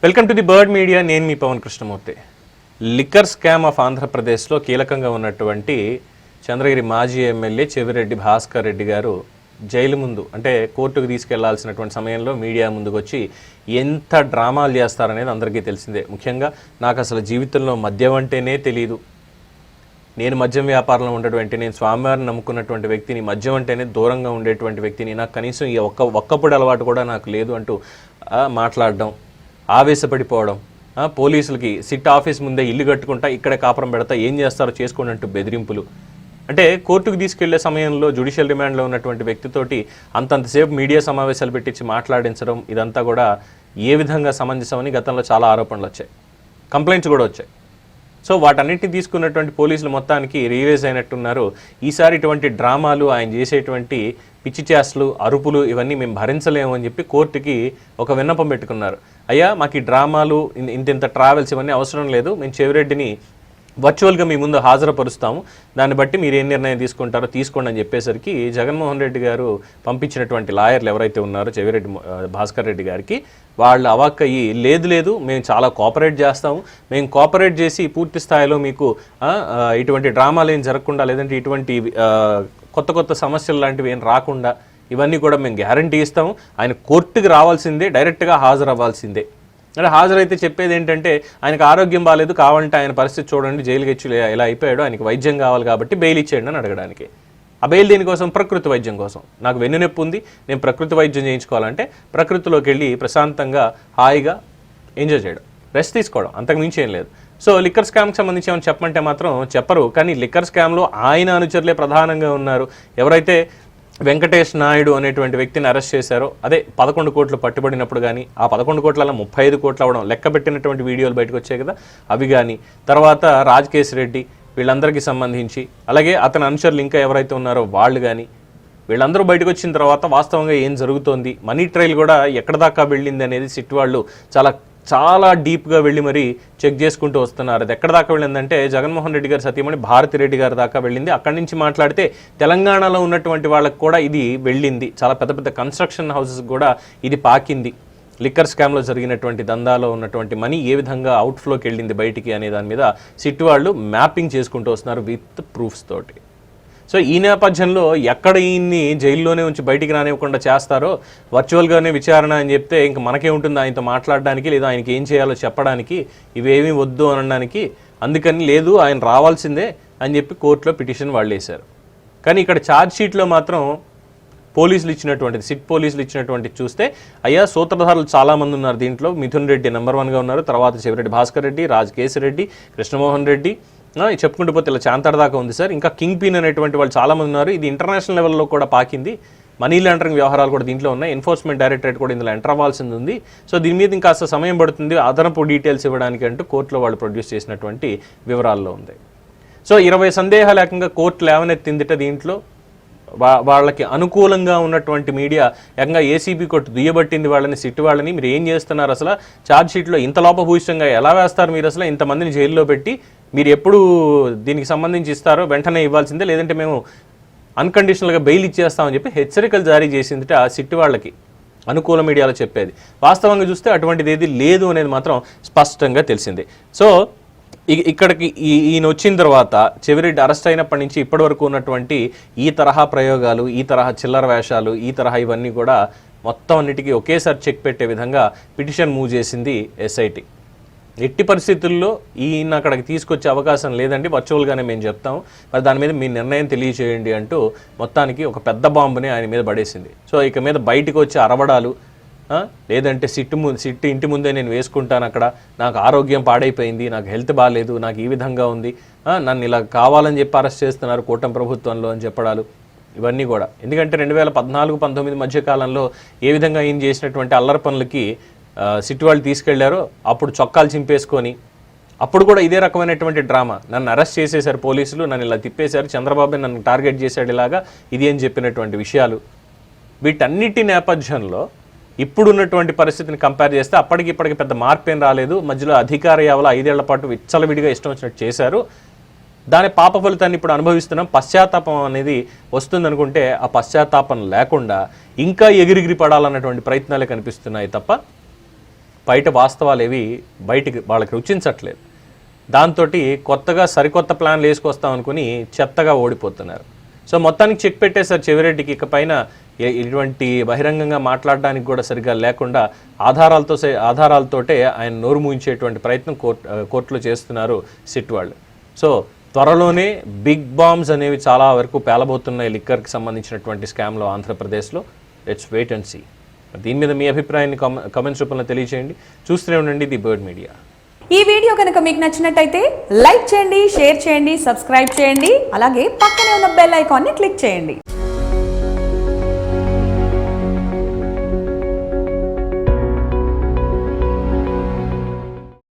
Welcome to the bird Media. నేను మీ Pavan Krishnamurthy. Liquor scam of ఆంధ్రప్రదేశ్లో కీలకంగా ఉన్నటువంటి చంద్రగిరి మాజీ ఎమ్మెల్యే చెవిరెడ్డి భాస్కర్ రెడ్డి గారు జైలు ముందు అంటే కోర్టుకు తీసుకెళ్లాల్సినటువంటి సమయంలో మీడియా ముందుకు వచ్చి ఎంత డ్రామాలు చేస్తారనేది అందరికీ తెలిసిందే. ముఖ్యంగా నాకు అసలు జీవితంలో మద్యం అంటేనే తెలియదు, నేను మద్యం వ్యాపారంలో ఉండేటువంటి, నేను స్వామివారిని నమ్ముకున్నటువంటి వ్యక్తిని, మద్యం అంటేనే దూరంగా ఉండేటువంటి వ్యక్తిని, నాకు కనీసం ఈ ఒక్కప్పుడు అలవాటు కూడా నాకు లేదు అంటూ మాట్లాడడం, ఆవేశపడిపోవడం, పోలీసులకి సిట్ ఆఫీస్ ముందే ఇల్లు కట్టుకుంటా ఇక్కడే కాపురం పెడతా, ఏం చేస్తారో చేసుకోండి అంటూ బెదిరింపులు. అంటే కోర్టుకు తీసుకెళ్లే సమయంలో జ్యుడిషియల్ రిమాండ్లో ఉన్నటువంటి వ్యక్తితోటి అంతంతసేపు మీడియా సమావేశాలు పెట్టించి మాట్లాడించడం, ఇదంతా కూడా ఏ విధంగా సమంజసమని గతంలో చాలా ఆరోపణలు వచ్చాయి, కంప్లైంట్స్ కూడా వచ్చాయి. సో వాటన్నిటిని తీసుకున్నటువంటి పోలీసులు మొత్తానికి రియలైజ్ అయినట్టున్నారు. ఈసారి ఇటువంటి డ్రామాలు, ఆయన చేసేటువంటి పిచ్చి చేష్టలు, అరుపులు ఇవన్నీ మేము భరించలేము అని చెప్పి కోర్టుకి ఒక విన్నపం పెట్టుకున్నారు. అయ్యా, మాకు ఈ డ్రామాలు, ఇంత ట్రావెల్స్ ఇవన్నీ అవసరం లేదు, మేము చెవిరెడ్డిని వర్చువల్గా మీ ముందు హాజరుపరుస్తాము, దాన్ని బట్టి మీరు ఏం నిర్ణయం తీసుకుంటారో తీసుకోండి అని చెప్పేసరికి జగన్మోహన్ రెడ్డి గారు పంపించినటువంటి లాయర్లు ఎవరైతే ఉన్నారో చెవిరెడ్డి భాస్కర్ రెడ్డి గారికి వాళ్ళు అవాక్కయ్యి, లేదు మేము చాలా కోఆపరేట్ చేస్తాము, మేము కోఆపరేట్ చేసి పూర్తి స్థాయిలో మీకు ఇటువంటి డ్రామాలు ఏం జరగకుండా, లేదంటే ఇటువంటి కొత్త సమస్యలు లాంటివి ఏం రాకుండా ఇవన్నీ కూడా మేము గ్యారంటీ ఇస్తాము, ఆయన కోర్టుకి రావాల్సిందే, డైరెక్ట్గా హాజరవ్వాల్సిందే. అంటే హాజరైతే చెప్పేది ఏంటంటే ఆయనకు ఆరోగ్యం బాగాలేదు, కావాలంటే ఆయన పరిస్థితి చూడండి, జైలుకి ఇచ్చి ఎలా అయిపోయాడో, ఆయనకి వైద్యం కావాలి కాబట్టి బెయిల్ ఇచ్చేయండి అని అడగడానికి. ఆ బెయిల్ దేనికోసం? ప్రకృతి వైద్యం కోసం. నాకు వెన్నునొప్పి ఉంది, నేను ప్రకృతి వైద్యం చేయించుకోవాలంటే ప్రకృతిలోకి వెళ్ళి ప్రశాంతంగా హాయిగా ఎంజాయ్ చేయడం, రెస్ట్ తీసుకోవడం, అంతకు మించి ఏం లేదు. సో లిక్కర్ స్కామ్కి సంబంధించి ఏమైనా చెప్పమంటే మాత్రం చెప్పరు. కానీ లిక్కర్ స్కామ్లో ఆయన అనుచరులే ప్రధానంగా ఉన్నారు. ఎవరైతే వెంకటేష్ నాయుడు అనేటువంటి వ్యక్తిని అరెస్ట్ చేశారో, అదే 11 కోట్లు పట్టుబడినప్పుడు కానీ, ఆ 11 కోట్లలో 35 కోట్లు అవ్వడం, లెక్క పెట్టినటువంటి వీడియోలు బయటకు వచ్చాయి కదా, అవి కానీ, తర్వాత రాజకేశ్ రెడ్డి, వీళ్ళందరికీ సంబంధించి, అలాగే అతని అనుచరులు ఇంకా ఎవరైతే ఉన్నారో వాళ్ళు కానీ, వీళ్ళందరూ బయటకు వచ్చిన తర్వాత వాస్తవంగా ఏం జరుగుతోంది, మనీ ట్రయల్ కూడా ఎక్కడ దాకా వెళ్ళింది అనేది సిట్ వాళ్ళు చాలా డీప్గా వెళ్ళి మరీ చెక్ చేసుకుంటూ వస్తున్నారు. అది ఎక్కడ దాకా వెళ్ళిందంటే జగన్మోహన్ రెడ్డి గారి సతీమణి భారతిరెడ్డి గారి దాకా వెళ్ళింది. అక్కడి నుంచి మాట్లాడితే తెలంగాణలో ఉన్నటువంటి వాళ్ళకి కూడా ఇది వెళ్ళింది. చాలా పెద్ద కన్స్ట్రక్షన్ హౌసెస్ కూడా ఇది పాకింది. లిక్కర్ స్కామ్లో జరిగినటువంటి దందాలో ఉన్నటువంటి మనీ ఏ విధంగా అవుట్ఫ్లోకి వెళ్ళింది బయటికి అనే దాని మీద సిట్ వాళ్ళు మ్యాపింగ్ చేసుకుంటూ వస్తున్నారు విత్ ప్రూఫ్స్ తోటి. సో ఈ నేపథ్యంలో ఎక్కడ ఈయన్ని జైల్లోనే ఉంచి బయటికి రానివ్వకుండా చేస్తారో, వర్చువల్గానే విచారణ అని చెప్తే ఇంక మనకే ఉంటుంది ఆయనతో మాట్లాడడానికి, లేదా ఆయనకి ఏం చేయాలో చెప్పడానికి, ఇవేమీ వద్దు అనడానికి. అందుకని లేదు, ఆయన రావాల్సిందే అని చెప్పి కోర్టులో పిటిషన్ వాళ్ళు వేశారు. కానీ ఇక్కడ ఛార్జ్ షీట్లో మాత్రం పోలీసులు ఇచ్చినటువంటిది, సిట్ పోలీసులు ఇచ్చినటువంటిది చూస్తే, అయ్యా సూత్రధారులు చాలామంది ఉన్నారు దీంట్లో. మిథున్ రెడ్డి నెంబర్ 1గా ఉన్నారు, తర్వాత చెవిరెడ్డి భాస్కర్ రెడ్డి, రాజకేశ్ రెడ్డి, కృష్ణమోహన్ రెడ్డి, చెప్పుకుంటూ పోతే ఇలా చాంతాడ దాకా ఉంది సార్. ఇంకా కింగ్ పిన్ అనేటువంటి వాళ్ళు చాలామంది ఉన్నారు. ఇది ఇంటర్నేషనల్ లెవెల్లో కూడా పాకింది. మనీ లాండరింగ్ వ్యవహారాలు కూడా దీంట్లో ఉన్నాయి. ఎన్ఫోర్స్మెంట్ డైరెక్టరేట్ కూడా ఇందులో ఎంటర్ అవ్వాల్సింది ఉంది. సో దీని మీద ఇంకా సమయం పడుతుంది అదనపు డీటెయిల్స్ ఇవ్వడానికి అంటూ కోర్టులో వాళ్ళు ప్రొడ్యూస్ చేసినటువంటి వివరాల్లో ఉంది. సో 20 సందేహాలు ఏకంగా కోర్టు లేవనెత్తిందిట. దీంట్లో వాళ్ళకి అనుకూలంగా ఉన్నటువంటి మీడియా ఏకంగా ఏసీబీ కొట్టు దుయ్యబట్టింది వాళ్ళని, సిట్ వాళ్ళని. మీరు ఏం చేస్తున్నారు అసలు, ఛార్జ్ షీట్లో ఇంత లోపభూయిష్టంగా ఎలా వేస్తారు మీరు, అసలు ఇంతమందిని జైల్లో పెట్టి మీరు ఎప్పుడు దీనికి సంబంధించి ఇస్తారో వెంటనే ఇవ్వాల్సిందే, లేదంటే మేము అన్కండిషనల్గా బెయిల్ ఇచ్చేస్తామని చెప్పి హెచ్చరికలు జారీ చేసిందిట ఆ సిట్ వాళ్ళకి. అనుకూల మీడియాలో చెప్పేది. వాస్తవంగా చూస్తే అటువంటిది ఏది లేదు అనేది మాత్రం స్పష్టంగా తెలిసింది. సో ఇక్కడికి ఈయన వచ్చిన తర్వాత చెవిరెడ్డి అరెస్ట్ అయినప్పటి నుంచి ఇప్పటి వరకు ఉన్నటువంటి ఈ తరహా ప్రయోగాలు, ఈ తరహా చిల్లర వేషాలు, ఈ తరహా ఇవన్నీ కూడా మొత్తం అన్నిటికీ ఒకేసారి చెక్ పెట్టే విధంగా పిటిషన్ మూవ్ చేసింది ఎస్ఐటి. ఎట్టి పరిస్థితుల్లో ఈయన అక్కడికి తీసుకొచ్చే అవకాశం లేదండి, వర్చువల్గానే మేము చెప్తాము, మరి దాని మీద మీ నిర్ణయం తెలియచేయండి అంటూ మొత్తానికి ఒక పెద్ద బాంబుని ఆయన మీద పడేసింది. సో ఇక మీద బయటకు వచ్చి అరవడాలు, లేదంటే సిట్టు ఇంటి ముందే నేను వేసుకుంటాను, అక్కడ నాకు ఆరోగ్యం పాడైపోయింది, నాకు హెల్త్ బాగాలేదు, నాకు ఈ విధంగా ఉంది, నన్ను ఇలా కావాలని చెప్పి అరెస్ట్ చేస్తున్నారు కూటమి ప్రభుత్వంలో అని చెప్పడాలు, ఇవన్నీ కూడా. ఎందుకంటే 2014-19 మధ్యకాలంలో ఏ విధంగా ఈయన చేసినటువంటి అల్లరి పనులకి సిట్ వాళ్ళు తీసుకెళ్లారో, అప్పుడు చొక్కాలు చింపేసుకొని, అప్పుడు కూడా ఇదే రకమైనటువంటి డ్రామా, నన్ను అరెస్ట్ చేసేశారు పోలీసులు, నన్ను ఇలా తిప్పేశారు, చంద్రబాబు నన్ను టార్గెట్ చేశాడు ఇలాగా, ఇది అని చెప్పినటువంటి విషయాలు. వీటన్నిటి నేపథ్యంలో ఇప్పుడున్నటువంటి పరిస్థితిని కంపేర్ చేస్తే అప్పటికిప్పటికి పెద్ద మార్పేం రాలేదు. మధ్యలో అధికార యావల 5 ఏళ్ల పాటు విచ్చలవిడిగా ఇష్టం వచ్చినట్టు చేశారు. దాని పాప ఫలితాన్ని ఇప్పుడు అనుభవిస్తున్నాం. పశ్చాత్తాపం అనేది వస్తుందనుకుంటే ఆ పశ్చాత్తాపం లేకుండా ఇంకా ఎగిరిగిరి పడాలన్నటువంటి ప్రయత్నాలే కనిపిస్తున్నాయి తప్ప బయట వాస్తవాలు ఏవి బయటికి వాళ్ళకి రుచించట్లేదు. దాంతో కొత్తగా సరికొత్త ప్లాన్లు వేసుకొస్తాం అనుకుని చెత్తగా ఓడిపోతున్నారు. సో మొత్తానికి చెక్ పెట్టేశారు చెవిరెడ్డికి. ఇకపైన ఇటువంటి బహిరంగంగా మాట్లాడడానికి కూడా సరిగ్గా లేకుండా ఆధారాలతోటే ఆయన నోరు మూయించేటువంటి ప్రయత్నం కోర్టులో చేస్తున్నారు సిట్ వాళ్ళు. సో త్వరలోనే బిగ్ బాంబ్స్ అనేవి చాలా వరకు పేలబోతున్నాయి లిక్కర్కి సంబంధించినటువంటి స్కామ్లో ఆంధ్రప్రదేశ్లో. Let's wait and see. దీని మీద మీ అభిప్రాయాన్ని కామెంట్స్ రూపంలో తెలియజేయండి. చూస్తూనే ఉండండి ది బర్డ్ మీడియా. ఈ వీడియో కనుక మీకు నచ్చినట్టయితే లైక్ చేయండి, షేర్ చేయండి, సబ్స్క్రైబ్ చేయండి. అలాగే పక్కనే ఉన్న బెల్ ఐకాన్ని క్లిక్ చేయండి.